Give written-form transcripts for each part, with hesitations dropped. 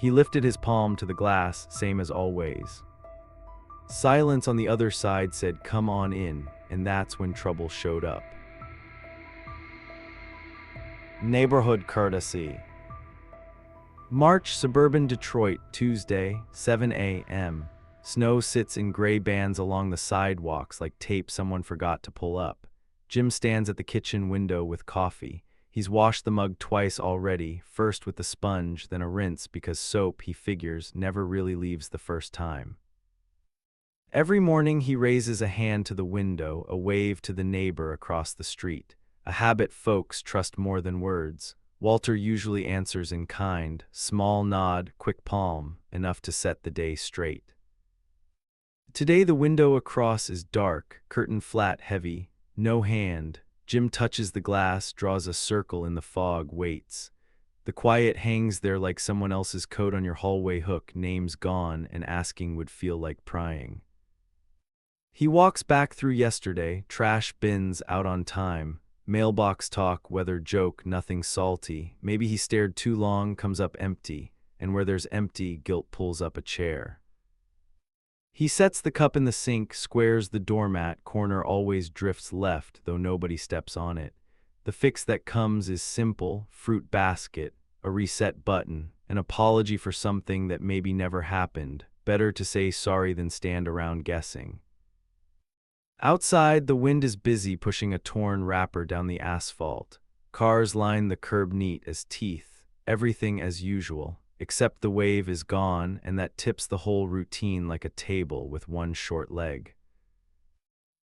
He lifted his palm to the glass, same as always. Silence on the other side said, "Come on in," and that's when trouble showed up. Neighborhood courtesy. March, suburban Detroit, Tuesday, 7 a.m. Snow sits in gray bands along the sidewalks like tape someone forgot to pull up. Jim stands at the kitchen window with coffee. He's washed the mug twice already, first with the sponge, then a rinse because soap, he figures, never really leaves the first time. Every morning he raises a hand to the window, a wave to the neighbor across the street. A habit folks trust more than words. Walter usually answers in kind, small nod, quick palm, enough to set the day straight. Today the window across is dark, curtain flat heavy, no hand. Jim touches the glass, draws a circle in the fog, waits. The quiet hangs there like someone else's coat on your hallway hook, names gone, and asking would feel like prying. He walks back through yesterday, trash bins out on time, mailbox talk, weather joke, nothing salty. Maybe he stared too long, comes up empty, and where there's empty, guilt pulls up a chair. He sets the cup in the sink, squares the doormat, corner always drifts left, though nobody steps on it. The fix that comes is simple, fruit basket, a reset button, an apology for something that maybe never happened. Better to say sorry than stand around guessing. Outside, the wind is busy pushing a torn wrapper down the asphalt. Cars line the curb neat as teeth, everything as usual, except the wave is gone, and that tips the whole routine like a table with one short leg.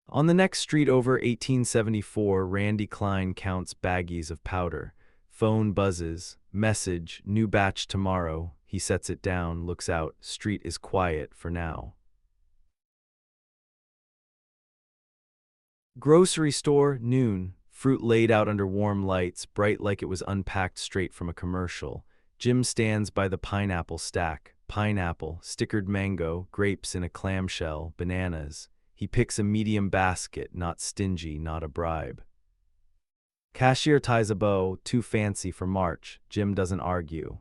On the next street over, 1874, Randy Klein counts baggies of powder. Phone buzzes, message, new batch tomorrow. He sets it down, looks out, street is quiet for now. Grocery store, noon, fruit laid out under warm lights, bright like it was unpacked straight from a commercial. Jim stands by the pineapple stack. Pineapple, stickered mango, grapes in a clamshell, bananas. He picks a medium basket, not stingy, not a bribe. Cashier ties a bow, too fancy for March. Jim doesn't argue.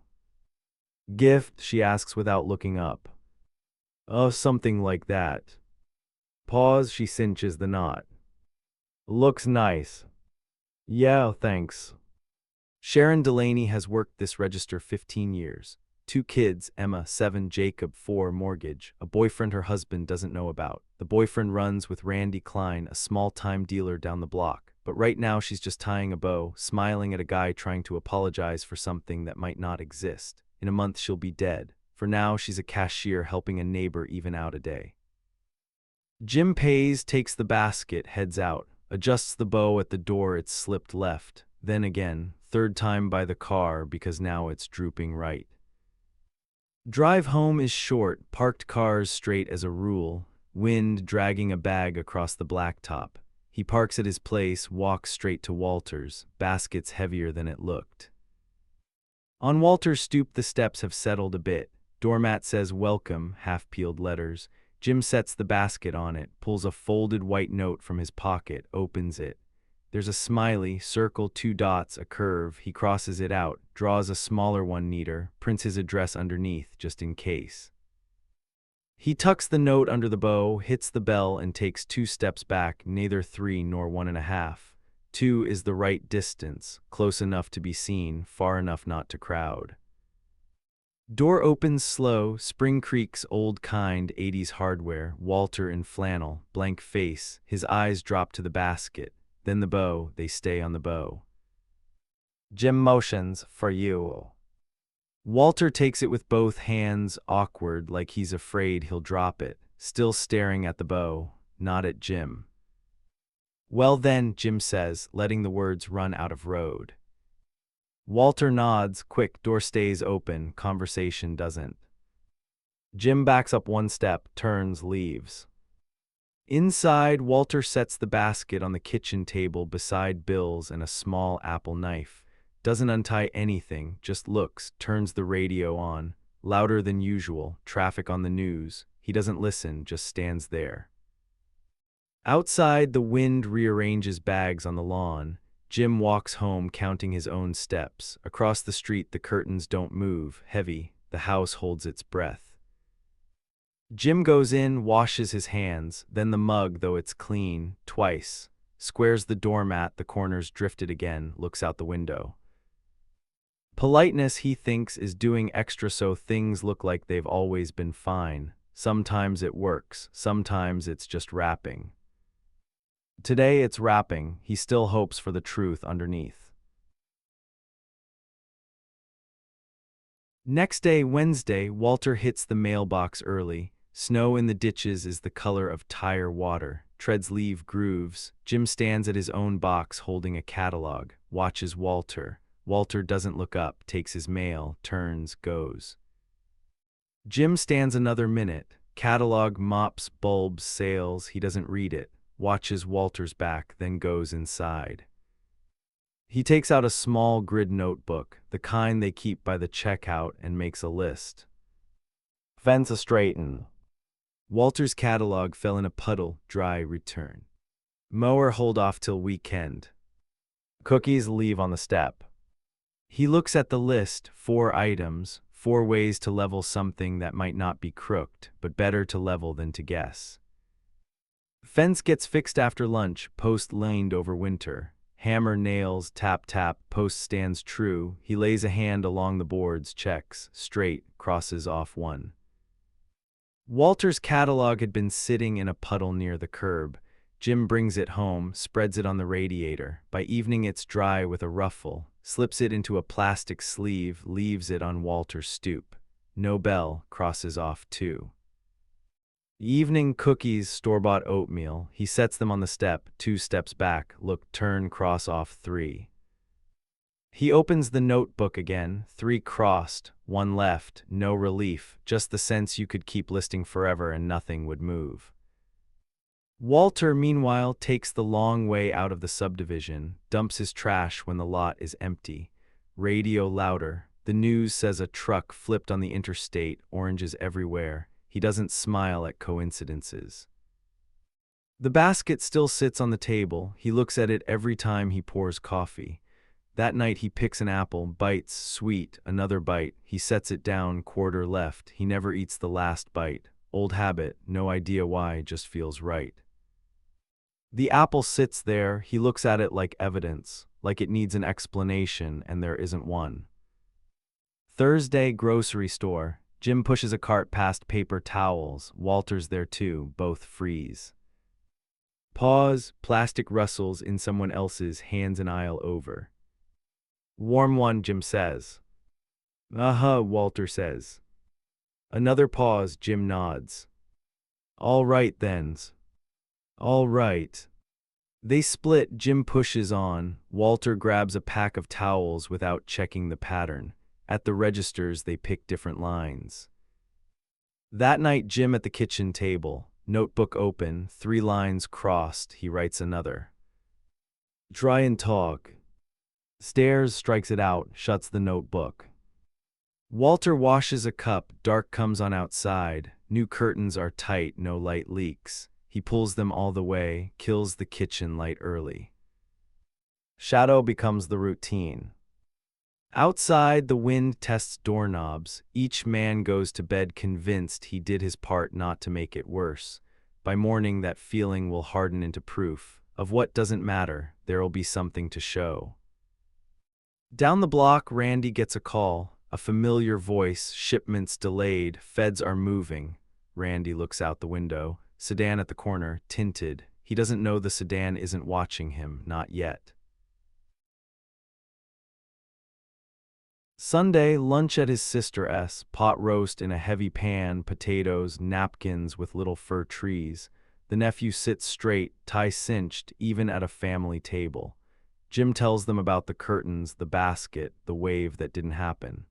Gift, she asks without looking up. Oh, something like that. Pause, she cinches the knot. Looks nice. Yeah, thanks. Sharon Delaney has worked this register 15 years. 2 kids, Emma, 7, Jacob, 4, mortgage, a boyfriend her husband doesn't know about. The boyfriend runs with Randy Klein, a small-time dealer down the block. But right now she's just tying a bow, smiling at a guy trying to apologize for something that might not exist. In a month she'll be dead. For now she's a cashier helping a neighbor even out a day. Jim pays, takes the basket, heads out. Adjusts the bow at the door, it's slipped left. Then again, third time by the car because now it's drooping right. Drive home is short, parked cars straight as a rule, wind dragging a bag across the blacktop. He parks at his place, walks straight to Walter's, basket's heavier than it looked. On Walter's stoop the steps have settled a bit. Doormat says welcome, half-peeled letters. Jim sets the basket on it, pulls a folded white note from his pocket, opens it. There's a smiley, circle, 2 dots, a curve. He crosses it out, draws a smaller one neater, prints his address underneath, just in case. He tucks the note under the bow, hits the bell, and takes 2 steps back, neither 3 nor 1.5. 2 is the right distance, close enough to be seen, far enough not to crowd. Door opens slow, Spring Creek's old kind, 80s hardware, Walter in flannel, blank face, his eyes drop to the basket, then the bow, they stay on the bow. Jim motions, for you. Walter takes it with both hands, awkward, like he's afraid he'll drop it, still staring at the bow, not at Jim. Well then, Jim says, letting the words run out of road. Walter nods, quick, door stays open, conversation doesn't. Jim backs up 1 step, turns, leaves. Inside, Walter sets the basket on the kitchen table beside bills and a small apple knife. Doesn't untie anything, just looks, turns the radio on, louder than usual, traffic on the news. He doesn't listen, just stands there. Outside, the wind rearranges bags on the lawn. Jim walks home counting his own steps. Across the street, the curtains don't move, heavy. the house holds its breath. Jim goes in, washes his hands, then the mug, though it's clean, twice, squares the doormat, the corners drifted again, looks out the window. Politeness, he thinks, is doing extra so things look like they've always been fine. Sometimes it works, sometimes it's just wrapping. Today it's wrapping, he still hopes for the truth underneath. Next day, Wednesday, Walter hits the mailbox early. Snow in the ditches is the color of tire water. Treads leave grooves. Jim stands at his own box holding a catalog, watches Walter. Walter doesn't look up, takes his mail, turns, goes. Jim stands another minute. Catalog, mops, bulbs, sales. He doesn't read it. Watches Walter's back, then goes inside. He takes out a small grid notebook, the kind they keep by the checkout, and makes a list. Fence a straighten. Walter's catalog fell in a puddle, dry, return. Mower hold off till weekend. Cookies leave on the step. He looks at the list, 4 items, 4 ways to level something that might not be crooked, but better to level than to guess. Fence gets fixed after lunch, post laned over winter. Hammer, nails, tap, tap, post stands true. He lays a hand along the boards, checks, straight, crosses off 1. Walter's catalog had been sitting in a puddle near the curb. Jim brings it home, spreads it on the radiator. By evening it's dry with a ruffle, slips it into a plastic sleeve, leaves it on Walter's stoop. No bell, crosses off 2. Evening cookies, store-bought oatmeal. He sets them on the step, 2 steps back, look, turn, cross off 3. He opens the notebook again, 3 crossed, 1 left, no relief, just the sense you could keep listing forever and nothing would move. Walter, meanwhile, takes the long way out of the subdivision, dumps his trash when the lot is empty. Radio louder. The news says a truck flipped on the interstate, oranges everywhere. He doesn't smile at coincidences. The basket still sits on the table. He looks at it every time he pours coffee. That night he picks an apple, bites, sweet, another bite. He sets it down, quarter left. He never eats the last bite. Old habit, no idea why, just feels right. The apple sits there. He looks at it like evidence, like it needs an explanation, and there isn't one. Thursday, grocery store. Jim pushes a cart past paper towels. Walter's there too, both freeze. Pause, plastic rustles in someone else's, hands an aisle over. Warm one, Jim says. Uh-huh, Walter says. Another pause, Jim nods. All right, thens. All right. They split, Jim pushes on. Walter grabs a pack of towels without checking the pattern. At the registers, they pick different lines. That night, Jim at the kitchen table, notebook open, 3 lines crossed, he writes another. Try and talk. Stares, strikes it out, shuts the notebook. Walter washes a cup, dark comes on outside. New curtains are tight, no light leaks. He pulls them all the way, kills the kitchen light early. Shadow becomes the routine. Outside, the wind tests doorknobs. Each man goes to bed convinced he did his part not to make it worse. By morning, that feeling will harden into proof. Of what doesn't matter, there'll be something to show. Down the block, Randy gets a call. A familiar voice, shipments delayed, feds are moving. Randy looks out the window. Sedan at the corner, tinted. He doesn't know the sedan isn't watching him, not yet. Sunday, lunch at his sister's, pot roast in a heavy pan, potatoes, napkins with little fir trees. The nephew sits straight, tie cinched, even at a family table. Jim tells them about the curtains, the basket, the wave that didn't happen.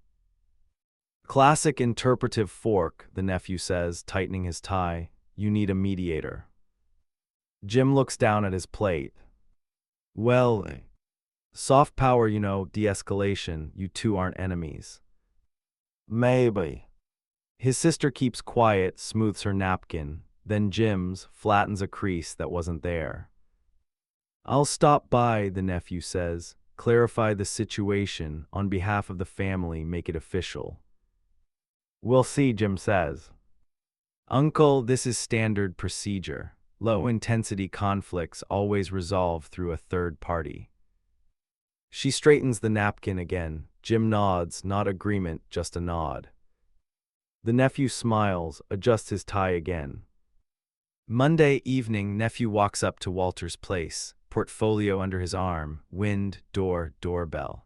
Classic interpretive fork, the nephew says, tightening his tie. You need a mediator. Jim looks down at his plate. Well, soft power, you know, de-escalation, you two aren't enemies. Maybe. His sister keeps quiet, smooths her napkin, then Jim's, flattens a crease that wasn't there. I'll stop by, the nephew says, clarify the situation, on behalf of the family, make it official. We'll see, Jim says. Uncle, this is standard procedure. Low-intensity conflicts always resolve through a third party. She straightens the napkin again. Jim nods, not agreement, just a nod. The nephew smiles, adjusts his tie again. Monday evening, nephew walks up to Walter's place, portfolio under his arm, doorbell.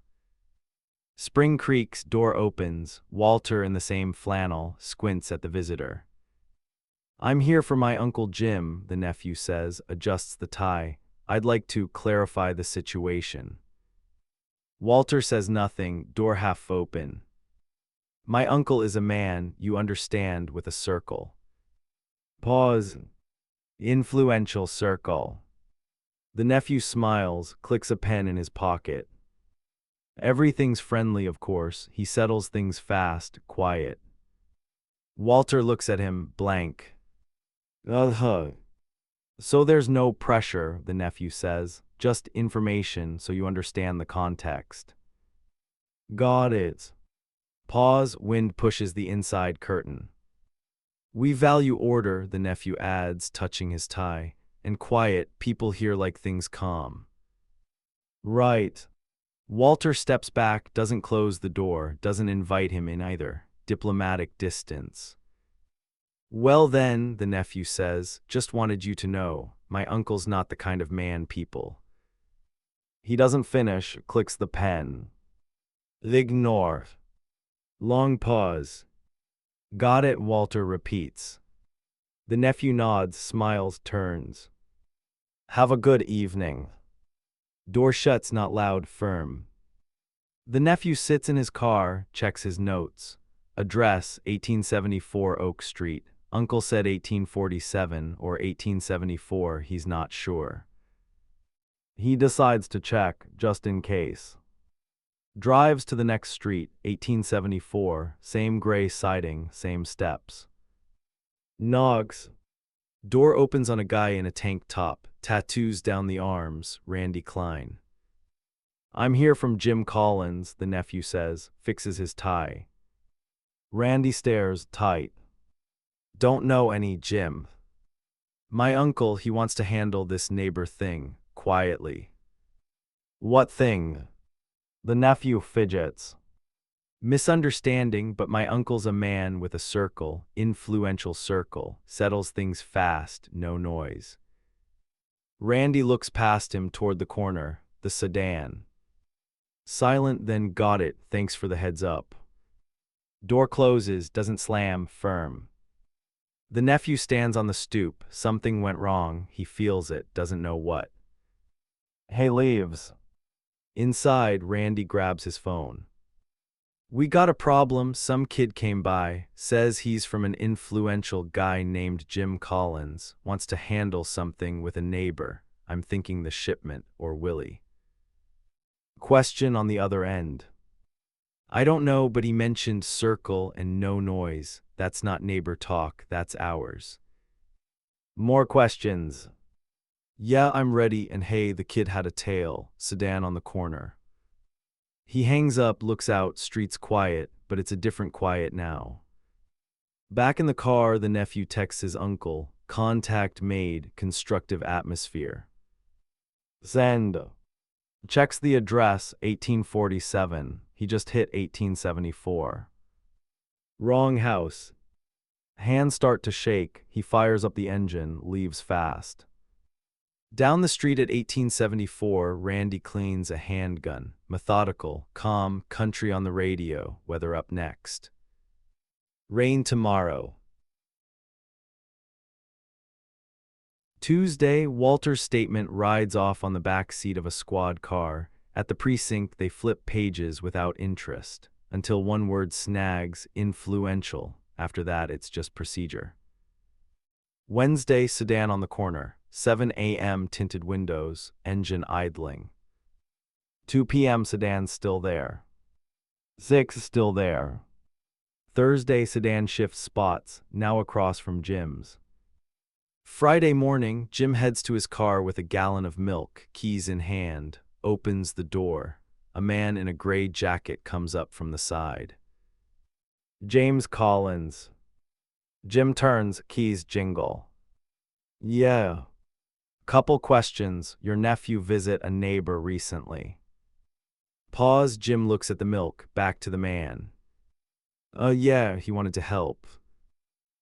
Spring creaks, door opens. Walter, in the same flannel, squints at the visitor. I'm here for my Uncle Jim, the nephew says, adjusts the tie. I'd like to clarify the situation. Walter says nothing, door half open. My uncle is a man, you understand, with a circle. Pause. Influential circle. The nephew smiles, clicks a pen in his pocket. Everything's friendly, of course. He settles things fast, quiet. Walter looks at him, blank. So there's no pressure, the nephew says, just information so you understand the context. Got it. Pause, wind pushes the inside curtain. We value order, the nephew adds, touching his tie, and quiet, people here like things calm. Right. Walter steps back, doesn't close the door, doesn't invite him in either. Diplomatic distance. Well then, the nephew says, just wanted you to know, my uncle's not the kind of man people. He doesn't finish, clicks the pen. Ignore. Long pause. Got it, Walter repeats. The nephew nods, smiles, turns. Have a good evening. Door shuts, not loud, firm. The nephew sits in his car, checks his notes. Address, 1874 Oak Street. Uncle said 1847 or 1874, he's not sure. He decides to check, just in case. Drives to the next street, 1874, same gray siding, same steps. Knocks. Door opens on a guy in a tank top, tattoos down the arms, Randy Klein. I'm here from Jim Collins, the nephew says, fixes his tie. Randy stares, tight. Don't know any Jim. My uncle, he wants to handle this neighbor thing, quietly. What thing? The nephew fidgets. Misunderstanding, but my uncle's a man with a circle, influential circle, settles things fast, no noise. Randy looks past him toward the corner, the sedan. Silent, then got it, thanks for the heads up. Door closes, doesn't slam, firm. The nephew stands on the stoop, something went wrong, he feels it, doesn't know what. Hey, leaves. Inside, Randy grabs his phone. We got a problem, some kid came by, says he's from an influential guy named Jim Collins, wants to handle something with a neighbor. I'm thinking the shipment, or Willie. Question on the other end. I don't know, but he mentioned circle and no noise. That's not neighbor talk, that's ours. More questions. Yeah, I'm ready, and hey, the kid had a tail, sedan on the corner. He hangs up, looks out, street's quiet, but it's a different quiet now. Back in the car, the nephew texts his uncle, contact made, constructive atmosphere. Send. Checks the address, 1847, he just hit 1874. Wrong house. Hands start to shake, he fires up the engine, leaves fast. Down the street at 1874, Randy cleans a handgun, methodical, calm, country on the radio, weather up next. Rain tomorrow. Tuesday, Walter's statement rides off on the back seat of a squad car. At the precinct, they flip pages without interest, until one word snags, influential. After that, it's just procedure. Wednesday, sedan on the corner. 7 a.m. tinted windows, engine idling. 2 p.m. sedan still there. 6 still there. Thursday, sedan shifts spots, now across from Jim's. Friday morning, Jim heads to his car with a gallon of milk, keys in hand, opens the door. A man in a gray jacket comes up from the side. James Collins. Jim turns, keys jingle. Yeah. Couple questions. Your nephew visit a neighbor recently. Pause. Jim looks at the milk, back to the man. Yeah, he wanted to help.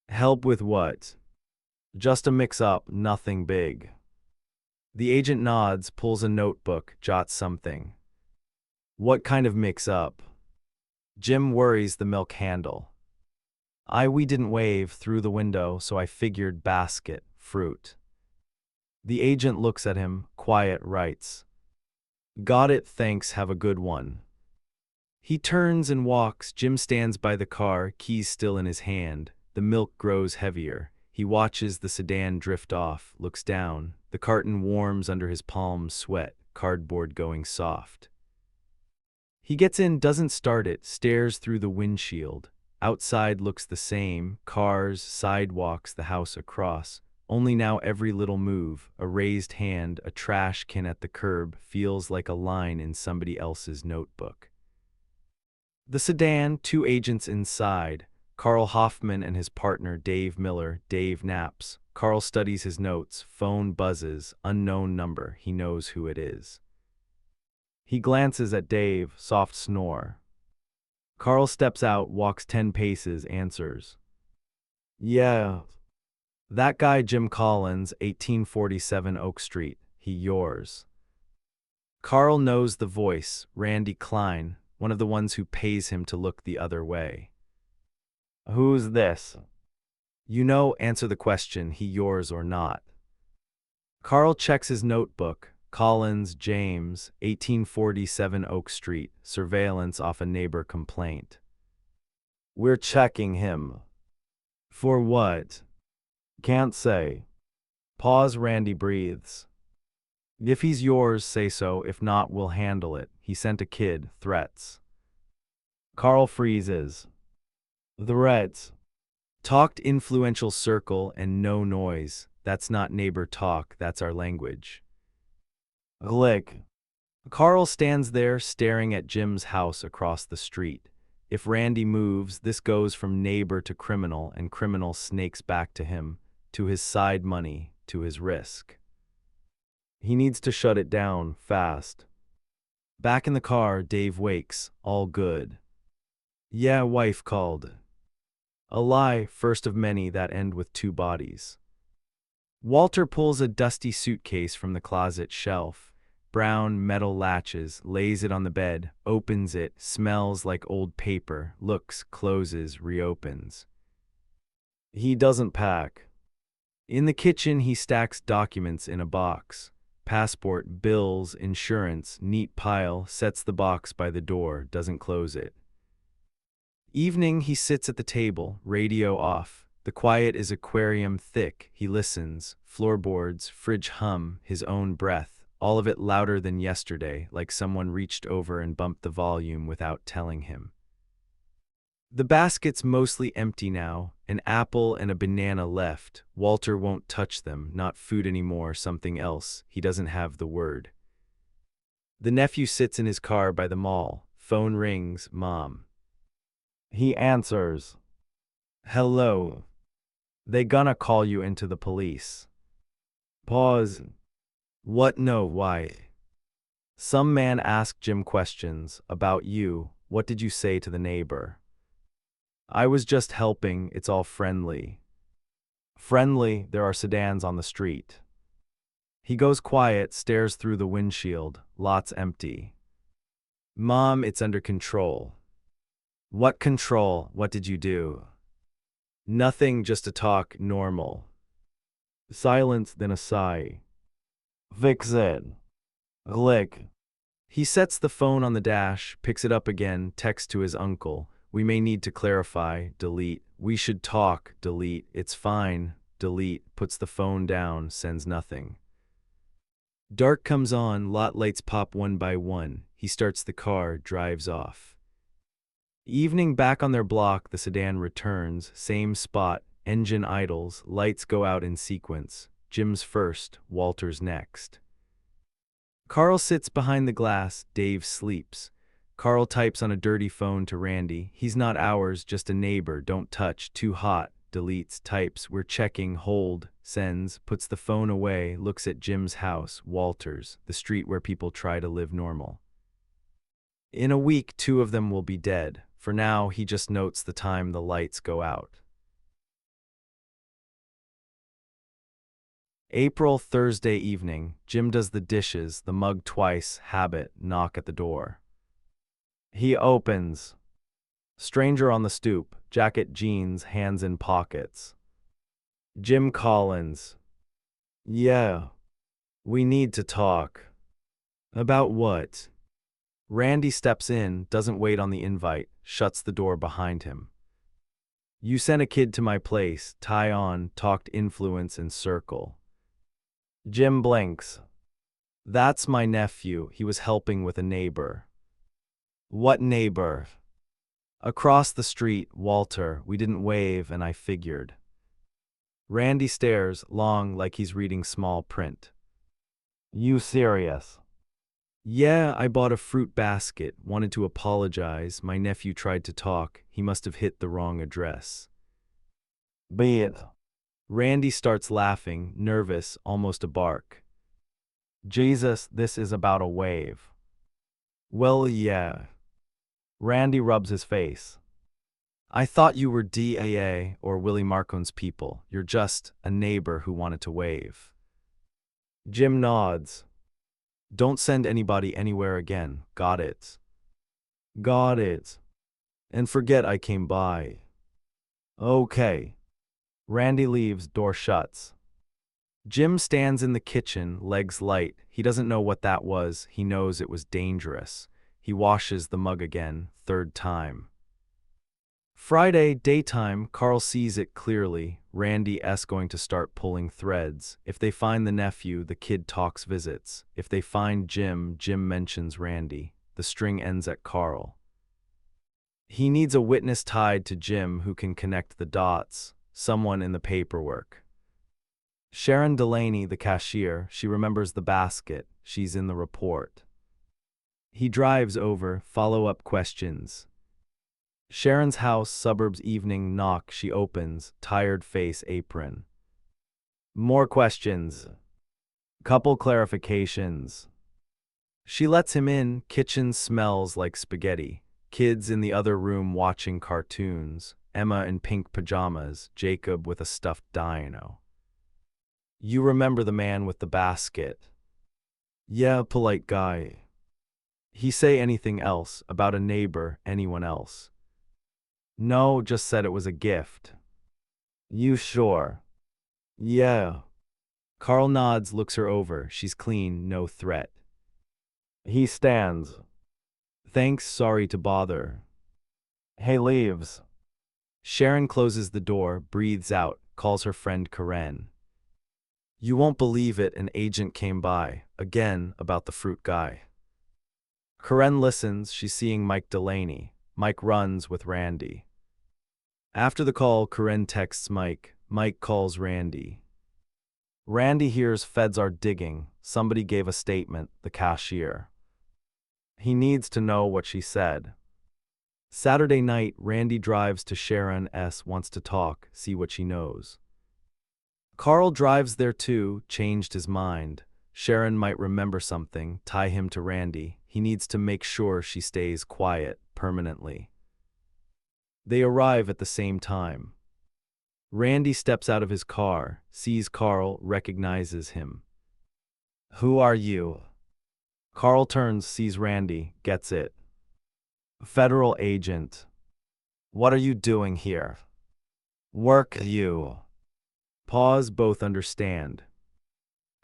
Help with what? Just a mix-up, nothing big. The agent nods, pulls a notebook, jots something. What kind of mix-up? Jim worries the milk handle. We didn't wave through the window, so I figured basket, fruit. The agent looks at him, quiet, writes. Got it, thanks, have a good one. He turns and walks. Jim stands by the car, keys still in his hand. The milk grows heavier. He watches the sedan drift off, looks down. The carton warms under his palms, sweat, cardboard going soft. He gets in, doesn't start it, stares through the windshield. Outside looks the same, cars, sidewalks, the house across. Only now every little move, a raised hand, a trash can at the curb, feels like a line in somebody else's notebook. The sedan, two agents inside. Carl Hoffman and his partner Dave Miller. Dave naps. Carl studies his notes. Phone buzzes. Unknown number. He knows who it is. He glances at Dave. Soft snore. Carl steps out, walks 10 paces, answers. Yeah. That guy Jim Collins, 1847 Oak Street. He yours. Carl knows the voice. Randy Klein, one of the ones who pays him to look the other way. Who's this? You know, answer the question, he yours or not. Carl checks his notebook. Collins, James, 1847 Oak Street, surveillance off a neighbor complaint. We're checking him. For what? Can't say. Pause. Randy breathes. If he's yours, say so. If not, we'll handle it. He sent a kid. Threats. Carl freezes. Threats. Talked influential circle and no noise. That's not neighbor talk, that's our language. Glick. Carl stands there staring at Jim's house across the street. If Randy moves, this goes from neighbor to criminal, and criminal snakes back to him, to his side money, to his risk. He needs to shut it down, fast. Back in the car, Dave wakes, all good. Yeah, wife called. A lie, first of many that end with two bodies. Walter pulls a dusty suitcase from the closet shelf. Brown metal latches, lays it on the bed, opens it, smells like old paper, looks, closes, reopens. He doesn't pack. In the kitchen, he stacks documents in a box. Passport, bills, insurance, neat pile, sets the box by the door, doesn't close it. Evening, he sits at the table, radio off. The quiet is aquarium thick. He listens, floorboards, fridge hum, his own breath, all of it louder than yesterday, like someone reached over and bumped the volume without telling him. The basket's mostly empty now, an apple and a banana left. Walter won't touch them, not food anymore, something else. He doesn't have the word. The nephew sits in his car by the mall. Phone rings, Mom. He answers. Hello. They gonna call you into the police. Pause. What? No, why? Some man asked Jim questions about you. What did you say to the neighbor? I was just helping, it's all friendly. Friendly, there are sedans on the street. He goes quiet, stares through the windshield, lots empty. Mom, it's under control. What control? What did you do? Nothing, just a talk, normal. Silence, then a sigh. Fix it. Glick. He sets the phone on the dash, picks it up again, texts to his uncle. We may need to clarify, delete. We should talk, delete. It's fine, delete. Puts the phone down, sends nothing. Dark comes on, lot lights pop one by one. He starts the car, drives off. Evening, back on their block, the sedan returns, same spot, engine idles, lights go out in sequence. Jim's first, Walter's next. Carl sits behind the glass, Dave sleeps. Carl types on a dirty phone to Randy. He's not ours, just a neighbor. Don't touch. Too hot. Deletes. Types. We're checking. Hold. Sends. Puts the phone away. Looks at Jim's house. Walters. The street where people try to live normal. In a week, 2 of them will be dead. For now, he just notes the time the lights go out. April, Thursday evening. Jim does the dishes, the mug twice, habit, knock at the door. He opens. Stranger on the stoop, jacket, jeans, hands in pockets. Jim Collins. Yeah. We need to talk. About what? Randy steps in, doesn't wait on the invite, shuts the door behind him. You sent a kid to my place, tie on, talked influence and circle. Jim blinks. That's my nephew. He was helping with a neighbor. What neighbor? Across the street, Walter. We didn't wave and I figured. Randy stares, long, like he's reading small print. You serious? Yeah, I bought a fruit basket, wanted to apologize. My nephew tried to talk. He must have hit the wrong address. Be it. Randy starts laughing, nervous, almost a bark. Jesus, this is about a wave. Well, yeah. Randy rubs his face. I thought you were DAA or Willie Marcone's people. You're just a neighbor who wanted to wave. Jim nods. Don't send anybody anywhere again. Got it. Got it. And forget I came by. Okay. Randy leaves, door shuts. Jim stands in the kitchen, legs light. He doesn't know what that was. He knows it was dangerous. He washes the mug again, 3rd time. Friday, daytime, Carl sees it clearly. Randy-s going to start pulling threads. If they find the nephew, the kid talks visits. If they find Jim, Jim mentions Randy. The string ends at Carl. He needs a witness tied to Jim who can connect the dots. Someone in the paperwork. Sharon Delaney, the cashier, she remembers the basket. She's in the report. He drives over, follow-up questions. Sharon's house, suburbs, evening, knock, she opens, tired face, apron. More questions. Couple clarifications. She lets him in, kitchen smells like spaghetti. Kids in the other room watching cartoons. Emma in pink pajamas, Jacob with a stuffed dino. You remember the man with the basket? Yeah, polite guy. He say anything else about a neighbor, anyone else? No, just said it was a gift. You sure? Yeah. Carl nods, looks her over. She's clean, no threat. He stands. Thanks, sorry to bother. Hey, leaves. Sharon closes the door, breathes out, calls her friend Coen. You won't believe it, an agent came by, again, about the fruit guy. Coen listens, she's seeing Mike Delaney. Mike runs with Randy. After the call, Coen texts Mike. Mike calls Randy. Randy hears feds are digging. Somebody gave a statement, the cashier. He needs to know what she said. Saturday night, Randy drives to Sharon-s, wants to talk, see what she knows. Carl drives there too, changed his mind. Sharon might remember something, tie him to Randy. He needs to make sure she stays quiet, permanently. They arrive at the same time. Randy steps out of his car, sees Carl, recognizes him. Who are you? Carl turns, sees Randy, gets it. Federal agent. What are you doing here? Work you. Pause, both understand.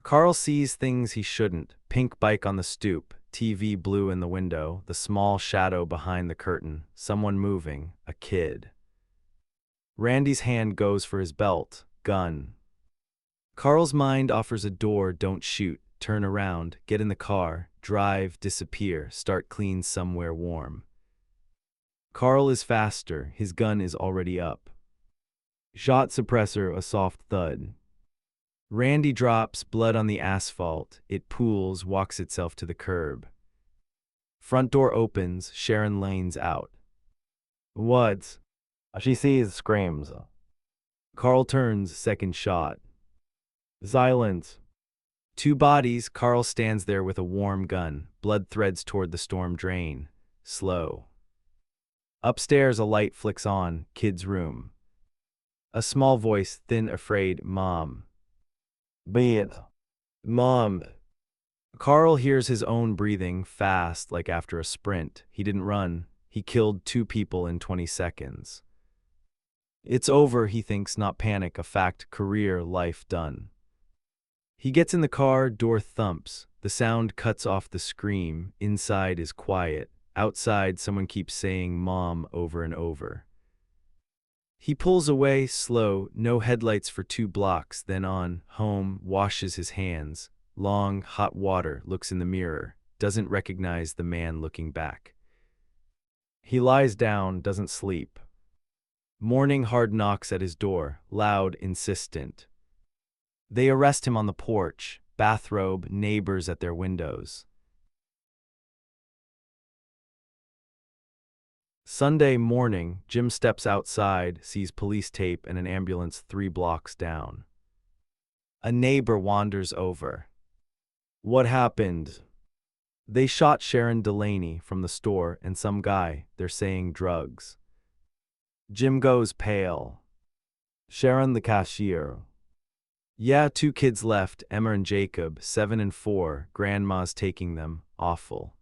Carl sees things he shouldn't. Pink bike on the stoop, TV blue in the window, the small shadow behind the curtain, someone moving, a kid. Randy's hand goes for his belt, gun. Carl's mind offers a door, don't shoot, turn around, get in the car, drive, disappear, start clean somewhere warm. Carl is faster, his gun is already up. Shot suppressor, a soft thud. Randy drops, blood on the asphalt, it pools, walks itself to the curb. Front door opens, Sharon lanes out. What? She sees, screams. Carl turns, second shot. Silence. Two bodies, Carl stands there with a warm gun, blood threads toward the storm drain. Slow. Upstairs a light flicks on, kid's room. A small voice, thin, afraid, Mom. Be it. Mom. Carl hears his own breathing, fast, like after a sprint. He didn't run. He killed 2 people in 20 seconds. It's over, he thinks, not panic, a fact, career, life done. He gets in the car, door thumps. The sound cuts off the scream. Inside is quiet. Outside, someone keeps saying Mom over and over. He pulls away, slow, no headlights for 2 blocks, then on, home, washes his hands. Long, hot water, looks in the mirror, doesn't recognize the man looking back. He lies down, doesn't sleep. Morning hard knocks at his door, loud, insistent. They arrest him on the porch, bathrobe, neighbors at their windows. Sunday morning, Jim steps outside, sees police tape and an ambulance 3 blocks down. A neighbor wanders over. What happened? They shot Sharon Delaney from the store and some guy, they're saying drugs. Jim goes pale. Sharon the cashier. Yeah, 2 kids left, Emma and Jacob, 7 and 4, grandma's taking them, awful.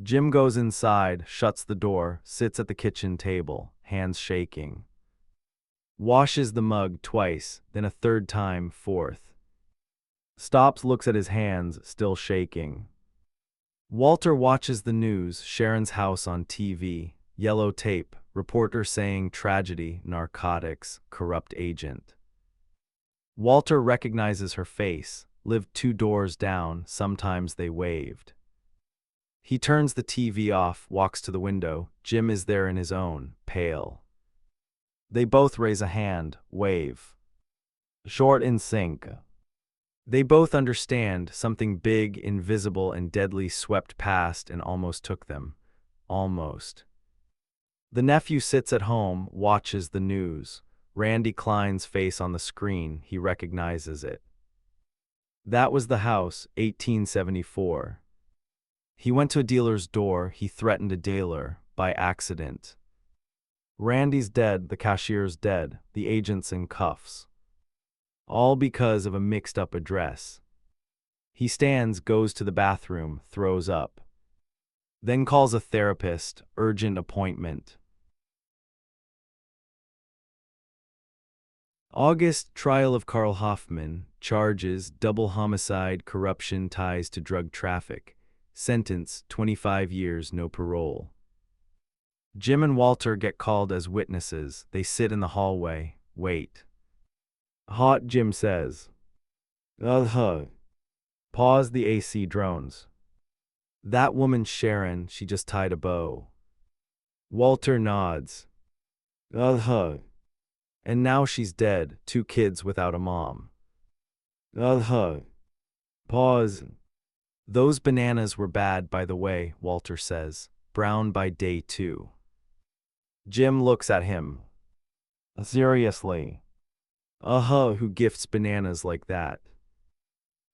Jim goes inside, shuts the door, sits at the kitchen table, hands shaking. Washes the mug twice, then a 3rd time, 4th. Stops, looks at his hands, still shaking. Walter watches the news, Sharon's house on TV, yellow tape, reporter saying tragedy, narcotics, corrupt agent. Walter recognizes her face, lived 2 doors down, sometimes they waved. He turns the TV off, walks to the window. Jim is there in his own, pale. They both raise a hand, wave. Short in sync. They both understand something big, invisible, and deadly swept past and almost took them. Almost. The nephew sits at home, watches the news. Randy Klein's face on the screen, he recognizes it. That was the house, 1874. He went to a dealer's door, he threatened a dealer, by accident. Randy's dead, the cashier's dead, the agent's in cuffs. All because of a mixed-up address. He stands, goes to the bathroom, throws up. Then calls a therapist, urgent appointment. August, trial of Carl Hoffman, charges, double homicide, corruption, ties to drug traffic. Sentence, 25 years, no parole. Jim and Walter get called as witnesses. They sit in the hallway, wait. Hot, Jim says. Pause, the AC drones. That woman Sharon, she just tied a bow. Walter nods. And now she's dead, 2 kids without a mom. Pause. Those bananas were bad, by the way, Walter says. Brown by day 2. Jim looks at him. Seriously. Who gifts bananas like that?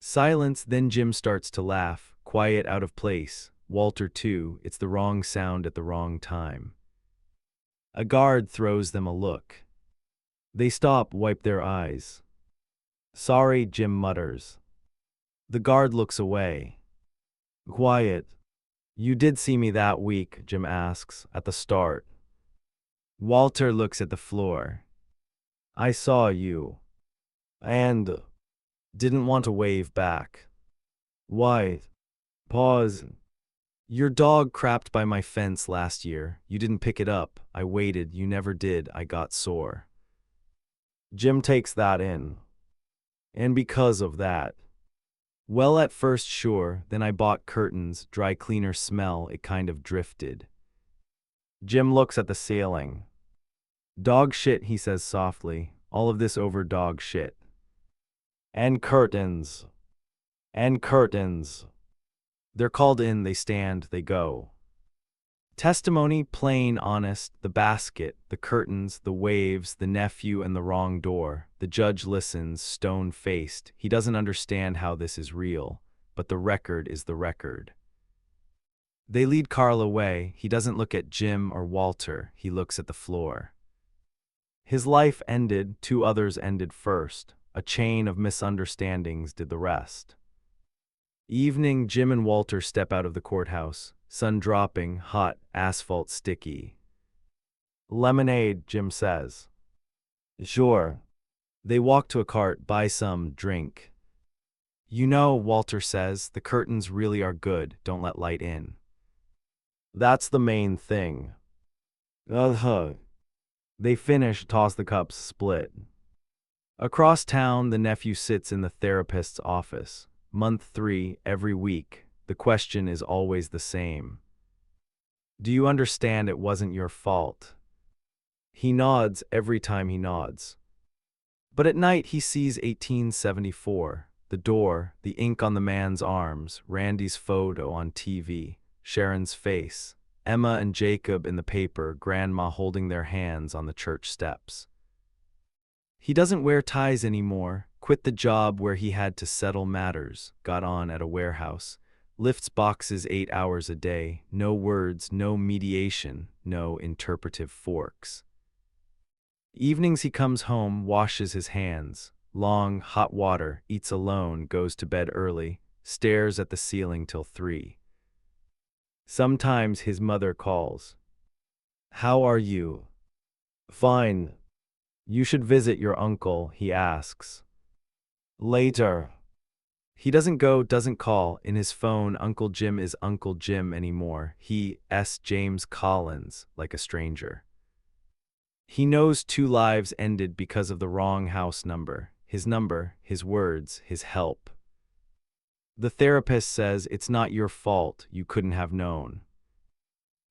Silence, then Jim starts to laugh, quiet, out of place. Walter too, it's the wrong sound at the wrong time. A guard throws them a look. They stop, wipe their eyes. Sorry, Jim mutters. The guard looks away. Quiet. You did see me that week, Jim asks, at the start. Walter looks at the floor. I saw you. And didn't want to wave back. Why? Pause. Your dog crapped by my fence last year. You didn't pick it up. I waited. You never did. I got sore. Jim takes that in. And because of that. Well, at first sure, then I bought curtains, dry cleaner smell, it kind of drifted. Jim looks at the ceiling. Dog shit, he says softly, all of this over dog shit. And curtains. And curtains. They're called in, they stand, they go. Testimony, plain, honest, the basket, the curtains, the waves, the nephew and the wrong door. The judge listens, stone-faced. He doesn't understand how this is real, but the record is the record. They lead Carl away. He doesn't look at Jim or Walter, he looks at the floor. His life ended, two others ended first. A chain of misunderstandings did the rest. Evening, Jim and Walter step out of the courthouse. Sun dropping, hot, asphalt sticky. Lemonade, Jim says. Sure. They walk to a cart, buy some, drink. You know, Walter says, the curtains really are good, don't let light in. That's the main thing. They finish, toss the cups, split. Across town, the nephew sits in the therapist's office. Month 3, every week. The question is always the same. Do you understand it wasn't your fault? He nods every time he nods. But at night he sees 1874. The door, the ink on the man's arms, Randy's photo on TV, Sharon's face, Emma and Jacob in the paper, Grandma holding their hands on the church steps. He doesn't wear ties anymore, quit the job where he had to settle matters, got on at a warehouse, lifts boxes 8 hours a day, no words, no mediation, no interpretive forks. Evenings he comes home, washes his hands, long, hot water, eats alone, goes to bed early, stares at the ceiling till 3. Sometimes his mother calls. How are you? Fine. You should visit your uncle, he asks. Later. He doesn't go, doesn't call. In his phone, Uncle Jim is Uncle Jim anymore. He, James Collins, like a stranger. He knows 2 lives ended because of the wrong house number, his words, his help. The therapist says it's not your fault, you couldn't have known.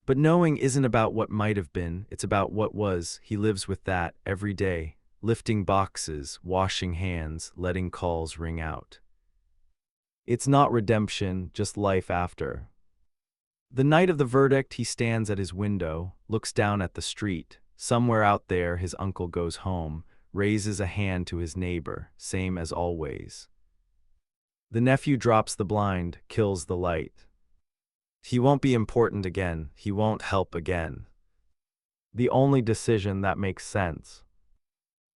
But knowing isn't about what might have been, it's about what was. He lives with that every day, lifting boxes, washing hands, letting calls ring out. It's not redemption, just life after. The night of the verdict, he stands at his window, looks down at the street. Somewhere out there, his uncle goes home, raises a hand to his neighbor, same as always. The nephew drops the blind, kills the light. He won't be important again, he won't help again. The only decision that makes sense.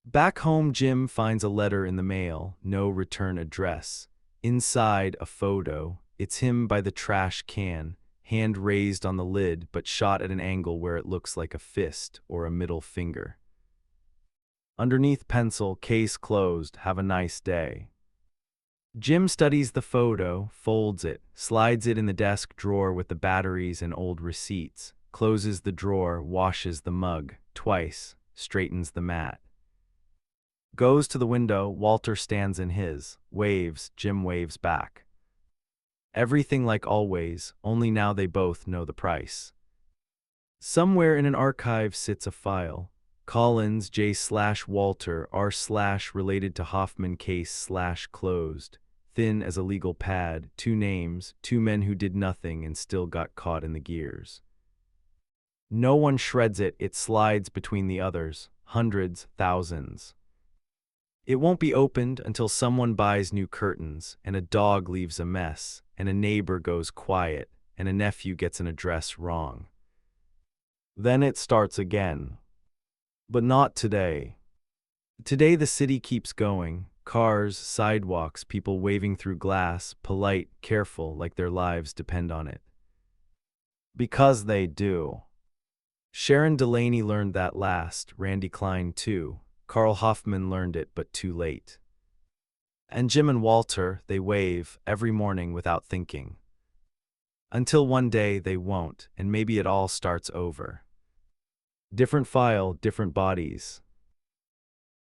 Back home, Jim finds a letter in the mail, no return address. Inside, a photo. It's him by the trash can, hand raised on the lid but shot at an angle where it looks like a fist or a middle finger. Underneath, pencil, case closed, have a nice day. Jim studies the photo, folds it, slides it in the desk drawer with the batteries and old receipts, closes the drawer, washes the mug, twice, straightens the mat. Goes to the window, Walter stands in his, waves, Jim waves back. Everything like always, only now they both know the price. Somewhere in an archive sits a file. Collins, J/Walter, R/related to Hoffman case/closed. Thin as a legal pad, 2 names, 2 men who did nothing and still got caught in the gears. No one shreds it, it slides between the others, hundreds, thousands. It won't be opened until someone buys new curtains, and a dog leaves a mess, and a neighbor goes quiet, and a nephew gets an address wrong. Then it starts again. But not today. Today the city keeps going, cars, sidewalks, people waving through glass, polite, careful, like their lives depend on it. Because they do. Sharon Delaney learned that last, Randy Klein too. Carl Hoffman learned it, but too late. And Jim and Walter, they wave every morning without thinking. Until one day they won't, and maybe it all starts over. Different file, different bodies.